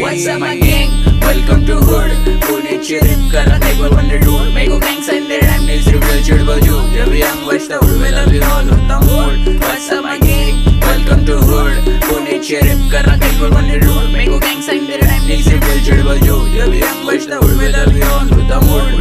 What's up my gang? Welcome to hood. Pune चिरिप करा table on the road. Make a gang sign their rhyme needs reveal chirba ju. जब young बचता उड़ में लगी all होता mood. What's up my gang? Welcome to hood. Pune चिरिप करा table on the road. Make a gang sign their rhyme needs reveal chirba ju. जब young बचता उड़ में लगी all होता mood.